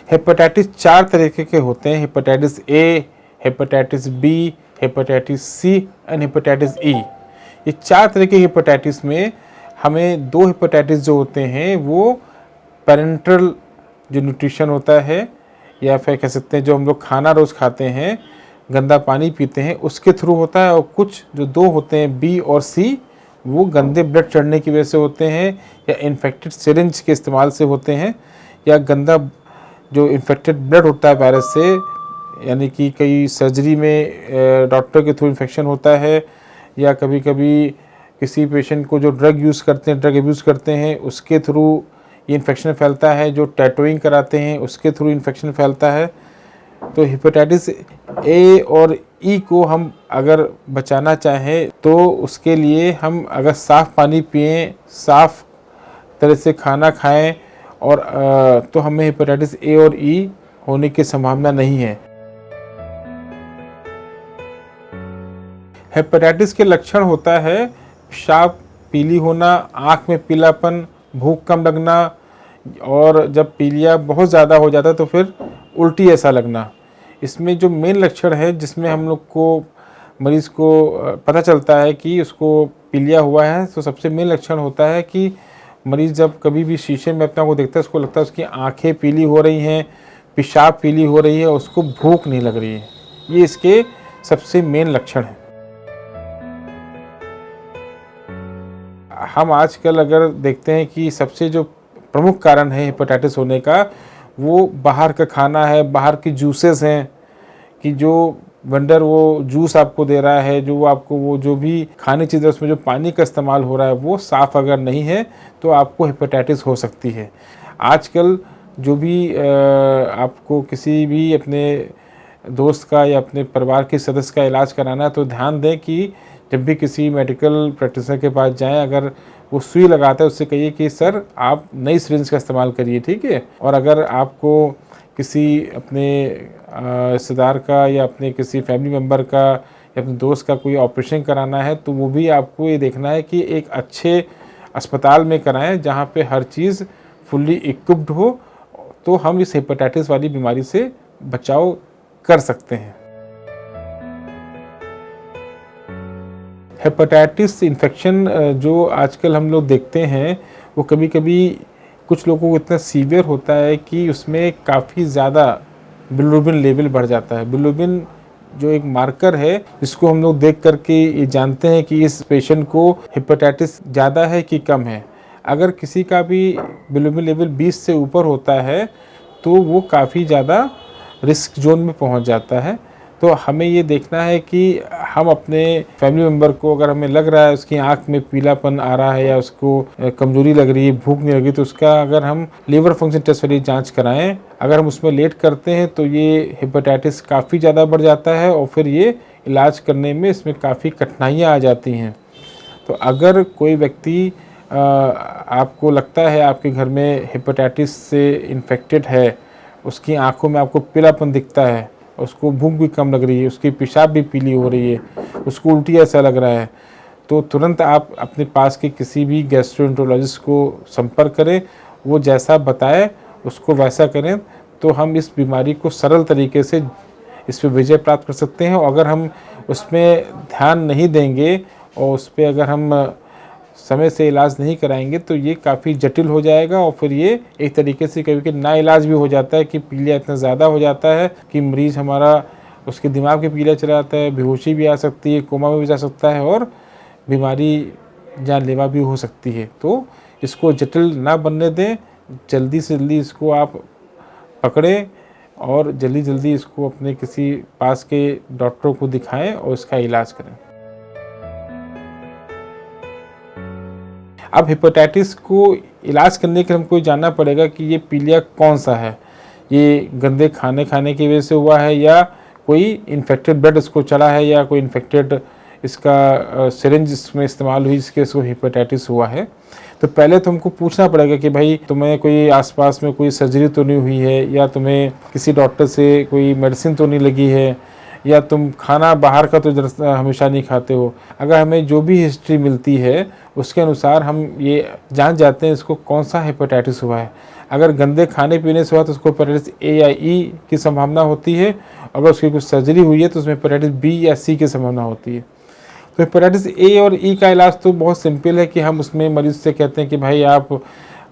Hepatitis 4 तरीके के होते हैं, hepatitis A, hepatitis B, hepatitis C and hepatitis E. ये 4 तरह के हेपेटाइटिस में हमें 2 हेपेटाइटिस जो होते हैं वो पैरेंटल जो न्यूट्रिशन होता है, या फिर कह सकते हैं जो हम लोग खाना रोज़ खाते हैं, गंदा पानी पीते हैं, उसके थ्रू होता है। और कुछ जो 2 होते हैं बी और सी, वो गंदे ब्लड चढ़ने की वजह से होते हैं, या इन्फेक्टेड सिरिंज के इस्तेमाल से होते हैं, या गंदा जो इन्फेक्टेड ब्लड होता है वायरस से, यानी कि कई सर्जरी में डॉक्टर के थ्रू इन्फेक्शन होता है, या कभी कभी किसी पेशेंट को जो ड्रग यूज़ करते हैं, ड्रग अब्यूज़ करते हैं, उसके थ्रू ये इन्फेक्शन फैलता है। जो टैटूइंग कराते हैं उसके थ्रू इन्फेक्शन फैलता है। तो हेपेटाइटिस ए और ई को हम अगर बचाना चाहें तो उसके लिए हम अगर साफ़ पानी पिएं, साफ़ तरह से खाना खाएं, और तो हमें हेपेटाइटिस ए और ई होने की संभावना नहीं है। हेपेटाइटिस के लक्षण होता है पेशाब पीली होना, आँख में पीलापन, भूख कम लगना, और जब पीलिया बहुत ज़्यादा हो जाता है तो फिर उल्टी ऐसा लगना। इसमें जो मेन लक्षण है जिसमें हम लोग को मरीज़ को पता चलता है कि उसको पीलिया हुआ है, तो सबसे मेन लक्षण होता है कि मरीज़ जब कभी भी शीशे में अपना को देखता है, उसको लगता है उसकी आँखें पीली हो रही हैं, पेशाब पीली हो रही है, उसको भूख नहीं लग रही है। ये इसके सबसे मेन लक्षण हैं। हम आजकल अगर देखते हैं कि सबसे जो प्रमुख कारण है हेपेटाइटिस होने का, वो बाहर का खाना है, बाहर की जूसेस हैं, कि जो वेंडर वो जूस आपको दे रहा है, जो आपको वो जो भी खाने चीज़ है उसमें जो पानी का इस्तेमाल हो रहा है वो साफ़ अगर नहीं है तो आपको हेपेटाइटिस हो सकती है। आजकल जो भी आपको किसी भी अपने दोस्त का या अपने परिवार के सदस्य का इलाज कराना है तो ध्यान दें कि जब भी किसी मेडिकल प्रैक्टिशनर के पास जाएं, अगर वो सुई लगाता है उससे कहिए कि सर आप नई सिरिंज का इस्तेमाल करिए, ठीक है। और अगर आपको किसी अपने रिश्तेदार का या अपने किसी फैमिली मेम्बर का या अपने दोस्त का कोई ऑपरेशन कराना है तो वो भी आपको ये देखना है कि एक अच्छे अस्पताल में कराएं जहाँ पे हर चीज़ फुल्ली इक्विप्ड हो, तो हम इस हेपेटाइटिस वाली बीमारी से बचाव कर सकते हैं। हेपेटाइटिस इन्फेक्शन जो आजकल हम लोग देखते हैं वो कभी कभी कुछ लोगों को इतना सीवियर होता है कि उसमें काफ़ी ज़्यादा बिलिरुबिन लेवल बढ़ जाता है। बिलिरुबिन जो एक मार्कर है जिसको हम लोग देख करके ये जानते हैं कि इस पेशेंट को हेपेटाइटिस ज़्यादा है कि कम है। अगर किसी का भी बिलिरुबिन लेवल 20 से ऊपर होता है तो वो काफ़ी ज़्यादा रिस्क जोन में पहुंच जाता है। तो हमें ये देखना है कि हम अपने फैमिली मेम्बर को, अगर हमें लग रहा है उसकी आंख में पीलापन आ रहा है या उसको कमजोरी लग रही है, भूख नहीं लगी, तो उसका अगर हम लीवर फंक्शन टेस्ट वाली जांच कराएं, अगर हम उसमें लेट करते हैं तो ये हेपेटाइटिस काफ़ी ज़्यादा बढ़ जाता है और फिर ये इलाज करने में इसमें काफ़ी कठिनाइयाँ आ जाती हैं। तो अगर कोई व्यक्ति आपको लगता है आपके घर में हेपेटाइटिस से इन्फेक्टेड है, उसकी आँखों में आपको पीलापन दिखता है, उसको भूख भी कम लग रही है, उसकी पेशाब भी पीली हो रही है, उसको उल्टी ऐसा लग रहा है, तो तुरंत आप अपने पास के किसी भी गैस्ट्रोएंटरोलॉजिस्ट को संपर्क करें। वो जैसा बताए उसको वैसा करें तो हम इस बीमारी को सरल तरीके से इस पर विजय प्राप्त कर सकते हैं। और अगर हम उसमें ध्यान नहीं देंगे और उस पर अगर हम समय से इलाज नहीं कराएंगे तो ये काफ़ी जटिल हो जाएगा और फिर ये एक तरीके से कभी कभी ना इलाज भी हो जाता है कि पीलिया इतना ज़्यादा हो जाता है कि मरीज़ हमारा उसके दिमाग के पीलिया चला जाता है, बेहोशी भी आ सकती है, कोमा में भी जा सकता है और बीमारी जानलेवा भी हो सकती है। तो इसको जटिल ना बनने दें, जल्दी से जल्दी इसको आप पकड़ें और जल्दी जल्दी इसको अपने किसी पास के डॉक्टर को दिखाएं और इसका इलाज करें। अब हेपेटाइटिस को इलाज करने के लिए हमको जानना पड़ेगा कि ये पीलिया कौन सा है, ये गंदे खाने की वजह से हुआ है या कोई इन्फेक्टेड ब्लड इसको चला है या कोई इन्फेक्टेड इसका सिरिंज इसमें इस्तेमाल हुई जिसके इसको हेपेटाइटिस हुआ है। तो पहले तो हमको पूछना पड़ेगा कि भाई तुम्हें कोई आसपास में कोई सर्जरी तो नहीं हुई है, या तुम्हें किसी डॉक्टर से कोई मेडिसिन तो नहीं लगी है, या तुम खाना बाहर का तो हमेशा नहीं खाते हो। अगर हमें जो भी हिस्ट्री मिलती है उसके अनुसार हम ये जान जाते हैं इसको कौन सा हेपेटाइटिस हुआ है। अगर गंदे खाने पीने से हुआ तो उसको हेपेटाइटिस ए या ई की संभावना होती है। अगर उसकी कुछ सर्जरी हुई है तो उसमें हेपेटाइटिस बी या सी की संभावना होती है। तो हेपेटाइटिस ए और ई का इलाज तो बहुत सिंपल है कि हम उसमें मरीज से कहते हैं कि भाई आप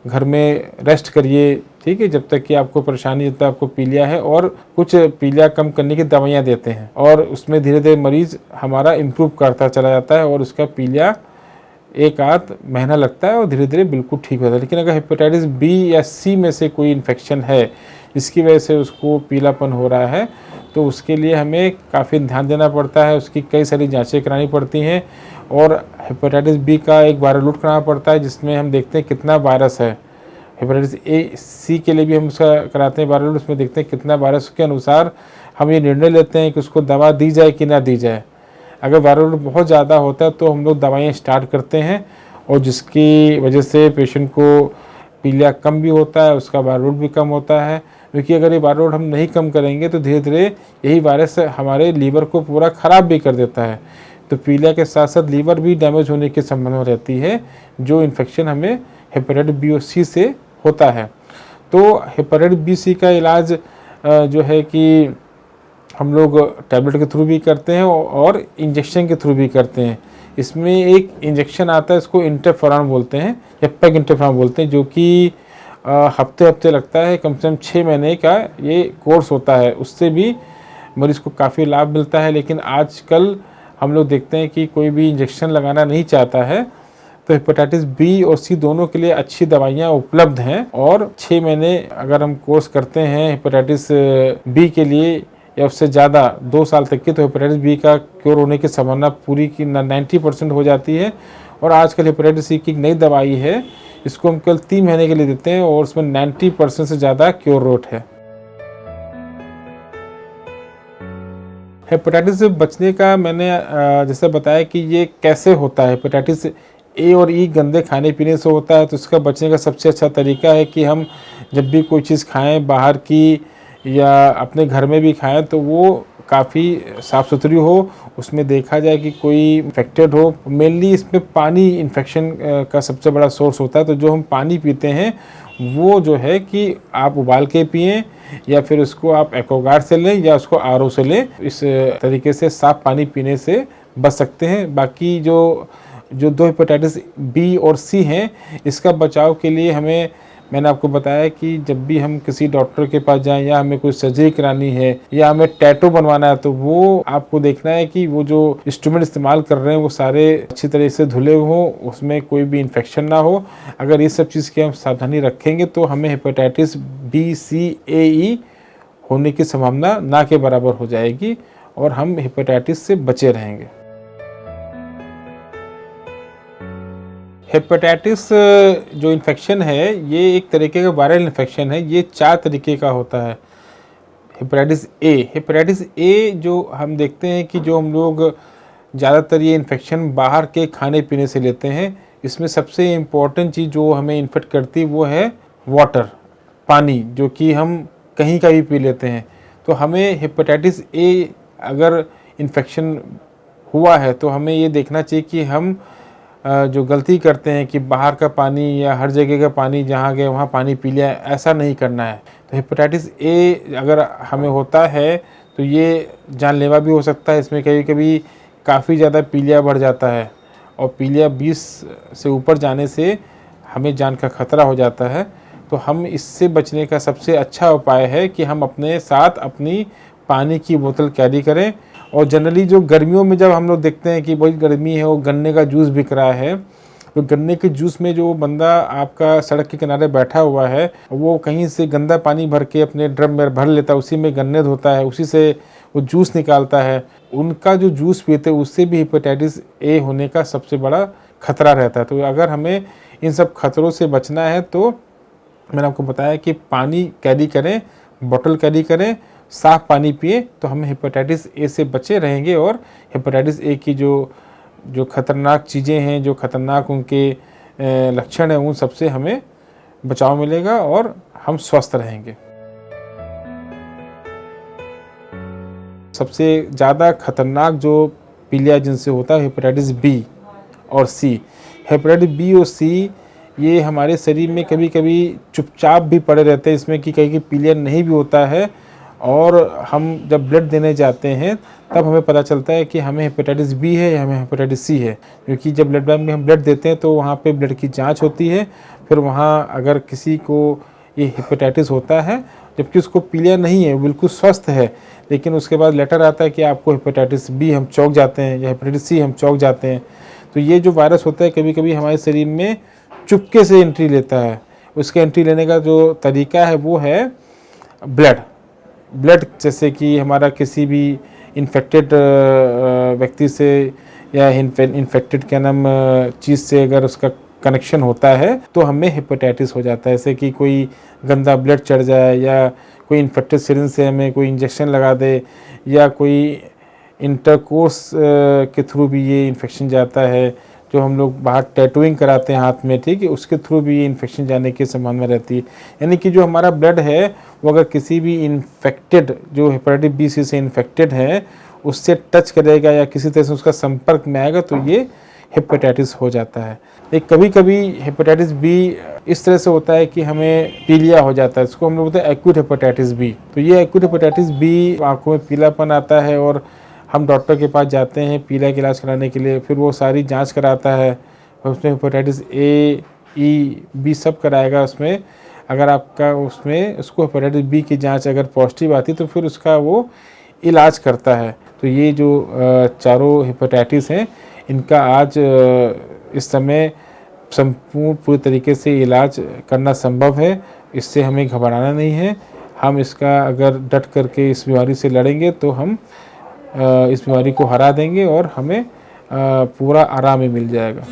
घर में रेस्ट करिए, ठीक है, जब तक कि आपको परेशानी, जब तक आपको पीलिया है, और कुछ पीलिया कम करने की दवाइयाँ देते हैं, और उसमें धीरे धीरे मरीज हमारा इम्प्रूव करता चला जाता है और उसका पीलिया एक आध महीना लगता है और धीरे धीरे बिल्कुल ठीक होता है। लेकिन अगर हेपेटाइटिस बी या सी में से कोई इन्फेक्शन है जिसकी वजह से उसको पीलापन हो रहा है तो उसके लिए हमें काफ़ी ध्यान देना पड़ता है, उसकी कई सारी जांचें करानी पड़ती हैं, और हेपेटाइटिस बी का एक वायरल लोड कराना पड़ता है जिसमें हम देखते हैं कितना वायरस है। हेपेटाइटिस ए सी के लिए भी हम उसका कराते हैं वायरल लोड, उसमें देखते हैं कितना वायरस के अनुसार हम ये निर्णय लेते हैं कि उसको दवा दी जाए कि ना दी जाए। अगर वायरल लोड बहुत ज़्यादा होता है तो हम लोग दवाइयाँ स्टार्ट करते हैं, और जिसकी वजह से पेशेंट को पीलिया कम भी होता है, उसका वायरल लोड भी कम होता है। क्योंकि अगर ये वायरल लोड हम नहीं कम करेंगे तो धीरे धीरे यही वायरस हमारे लीवर को पूरा ख़राब भी कर देता है। तो पीलिया के साथ साथ लीवर भी डैमेज होने की संभावना रहती है, जो इन्फेक्शन हमें हेपेटाइटिस बी और सी से होता है। तो हेपेटाइटिस बी सी का इलाज जो है कि हम लोग टैबलेट के थ्रू भी करते हैं और इंजेक्शन के थ्रू भी करते हैं। इसमें एक इंजेक्शन आता है, इसको इंटरफेरॉन बोलते हैं या पेग इंटरफेरॉन बोलते हैं, जो कि हफ्ते हफ्ते लगता है, कम से कम 6 महीने का ये कोर्स होता है। उससे भी मरीज़ को काफ़ी लाभ मिलता है। लेकिन आजकल हम लोग देखते हैं कि कोई भी इंजेक्शन लगाना नहीं चाहता है, तो हेपेटाइटिस बी और सी दोनों के लिए अच्छी दवाइयाँ उपलब्ध हैं, और 6 महीने अगर हम कोर्स करते हैं हेपेटाइटिस बी के लिए या उससे ज़्यादा 2 साल तक की, तो हेपेटाइटिस बी का क्योर होने की संभावना पूरी की 90% हो जाती है। और आजकल हेपेटाइटिस सी की नई दवाई है, इसको हम केवल 3 महीने के लिए देते हैं और उसमें 90% से ज़्यादा क्योर रेट है। हेपेटाइटिस से बचने का मैंने जैसे बताया कि ये कैसे होता है। हेपेटाइटिस ए और ई गंदे खाने पीने से होता है, तो इसका बचने का सबसे अच्छा तरीका है कि हम जब भी कोई चीज़ खाएं बाहर की या अपने घर में भी खाएं तो वो काफ़ी साफ़ सुथरी हो, उसमें देखा जाए कि कोई इन्फेक्टेड हो। मेनली इसमें पानी इन्फेक्शन का सबसे बड़ा सोर्स होता है। तो जो हम पानी पीते हैं वो जो है कि आप उबाल के पिएं, या फिर उसको आप एक्वागार्ड से लें या उसको आरओ से लें। इस तरीके से साफ़ पानी पीने से बच सकते हैं। बाकी जो 2 हेपेटाइटिस बी और सी हैं, इसका बचाव के लिए मैंने आपको बताया कि जब भी हम किसी डॉक्टर के पास जाएं या हमें कोई सर्जरी करानी है या हमें टैटू बनवाना है, तो वो आपको देखना है कि वो जो इंस्ट्रूमेंट इस्तेमाल कर रहे हैं वो सारे अच्छी तरह से धुले हों, उसमें कोई भी इन्फेक्शन ना हो। अगर ये सब चीज़ की हम सावधानी रखेंगे तो हमें हेपेटाइटिस बी सी ए ई होने की संभावना ना के बराबर हो जाएगी और हम हेपेटाइटिस से बचे रहेंगे। हेपेटाइटिस जो इन्फेक्शन है ये एक तरीके का वायरल इन्फेक्शन है। ये 4 तरीके का होता है। हेपेटाइटिस ए जो हम देखते हैं कि जो हम लोग ज़्यादातर ये इन्फेक्शन बाहर के खाने पीने से लेते हैं। इसमें सबसे इम्पोर्टेंट चीज़ जो हमें इन्फेक्ट करती है वो है वाटर, पानी, जो कि हम कहीं का भी पी लेते हैं। तो हमें हेपेटाइटिस ए अगर इन्फेक्शन हुआ है तो हमें ये देखना चाहिए कि हम जो गलती करते हैं कि बाहर का पानी या हर जगह का पानी जहाँ गए वहाँ पानी पी लिया, ऐसा नहीं करना है। तो हेपेटाइटिस ए अगर हमें होता है तो ये जानलेवा भी हो सकता है। इसमें कभी कभी काफ़ी ज़्यादा पीलिया बढ़ जाता है और पीलिया 20 से ऊपर जाने से हमें जान का खतरा हो जाता है। तो हम इससे बचने का सबसे अच्छा उपाय है कि हम अपने साथ अपनी पानी की बोतल कैरी करें। और जनरली जो गर्मियों में जब हम लोग देखते हैं कि बहुत गर्मी है, वो गन्ने का जूस बिक रहा है, तो गन्ने के जूस में जो बंदा आपका सड़क के किनारे बैठा हुआ है वो कहीं से गंदा पानी भर के अपने ड्रम में भर लेता है, उसी में गन्ने धोता है, उसी से वो जूस निकालता है। उनका जो जूस पीते हैं उससे भी हेपेटाइटिस ए होने का सबसे बड़ा खतरा रहता है। तो अगर हमें इन सब खतरों से बचना है तो मैंने आपको बताया कि पानी कैरी करें, बोतल कैरी करें, साफ़ पानी पिए, तो हम हेपेटाइटिस ए से बचे रहेंगे। और हेपेटाइटिस ए की जो खतरनाक चीज़ें हैं, जो खतरनाक उनके लक्षण हैं, उन सबसे हमें बचाव मिलेगा और हम स्वस्थ रहेंगे। सबसे ज़्यादा खतरनाक जो पीलिया जिनसे होता है हेपेटाइटिस बी और सी। हेपेटाइटिस बी और सी ये हमारे शरीर में कभी कभी चुपचाप भी पड़े रहते हैं, इसमें कि कहीं पीलिया नहीं भी होता है, और हम जब ब्लड देने जाते हैं तब हमें पता चलता है कि हमें हेपेटाइटिस बी है या हमें हेपेटाइटिस सी है। क्योंकि जब ब्लड बैंक में हम ब्लड देते हैं तो वहाँ पे ब्लड की जांच होती है, फिर वहाँ अगर किसी को ये हेपेटाइटिस होता है जबकि उसको पीलिया नहीं है, बिल्कुल स्वस्थ है, लेकिन उसके बाद लेटर आता है कि आपको हेपेटाइटिस बी, हम चौंक जाते हैं, या हेपेटाइटिस सी, हम चौंक जाते हैं। तो ये जो वायरस होता है कभी कभी हमारे शरीर में चुपके से एंट्री लेता है। उसके एंट्री लेने का जो तरीका है वो है ब्लड, जैसे कि हमारा किसी भी इन्फेक्टेड व्यक्ति से या इन्फेक्टेड क्या नाम चीज़ से अगर उसका कनेक्शन होता है तो हमें हेपेटाइटिस हो जाता है। जैसे कि कोई गंदा ब्लड चढ़ जाए, या कोई इन्फेक्टेड सिरिंज से हमें कोई इंजेक्शन लगा दे, या कोई इंटरकोर्स के थ्रू भी ये इन्फेक्शन जाता है, जो हम लोग बाहर टैटूइंग कराते हैं हाथ में, ठीक है, उसके थ्रू भी ये इन्फेक्शन जाने की संभावना रहती है। यानी कि जो हमारा ब्लड है वो अगर किसी भी इन्फेक्टेड, जो हेपेटाइटिस बी सी से इन्फेक्टेड है, उससे टच करेगा या किसी तरह से उसका संपर्क में आएगा तो ये हेपेटाइटिस हो जाता है। एक कभी कभी हेपेटाइटिस बी इस तरह से होता है कि हमें पीलिया हो जाता है, इसको हम लोग बोलते हैं एक्यूट हेपेटाइटिस बी। तो ये एक्यूट हेपेटाइटिस बी, आँखों में पीलापन आता है और हम डॉक्टर के पास जाते हैं पीलिया का इलाज कराने के लिए, फिर वो सारी जांच कराता है, उसमें हेपेटाइटिस ए, ई, बी सब कराएगा उसमें। अगर आपका उसमें उसको हेपेटाइटिस बी की जांच अगर पॉजिटिव आती तो फिर उसका वो इलाज करता है। तो ये जो चारों हेपेटाइटिस हैं, इनका आज इस समय संपूर्ण पूरी तरीके से इलाज करना संभव है। इससे हमें घबराना नहीं है। हम इसका अगर डट करके इस बीमारी से लड़ेंगे तो हम इस बीमारी को हरा देंगे और हमें पूरा आराम ही मिल जाएगा।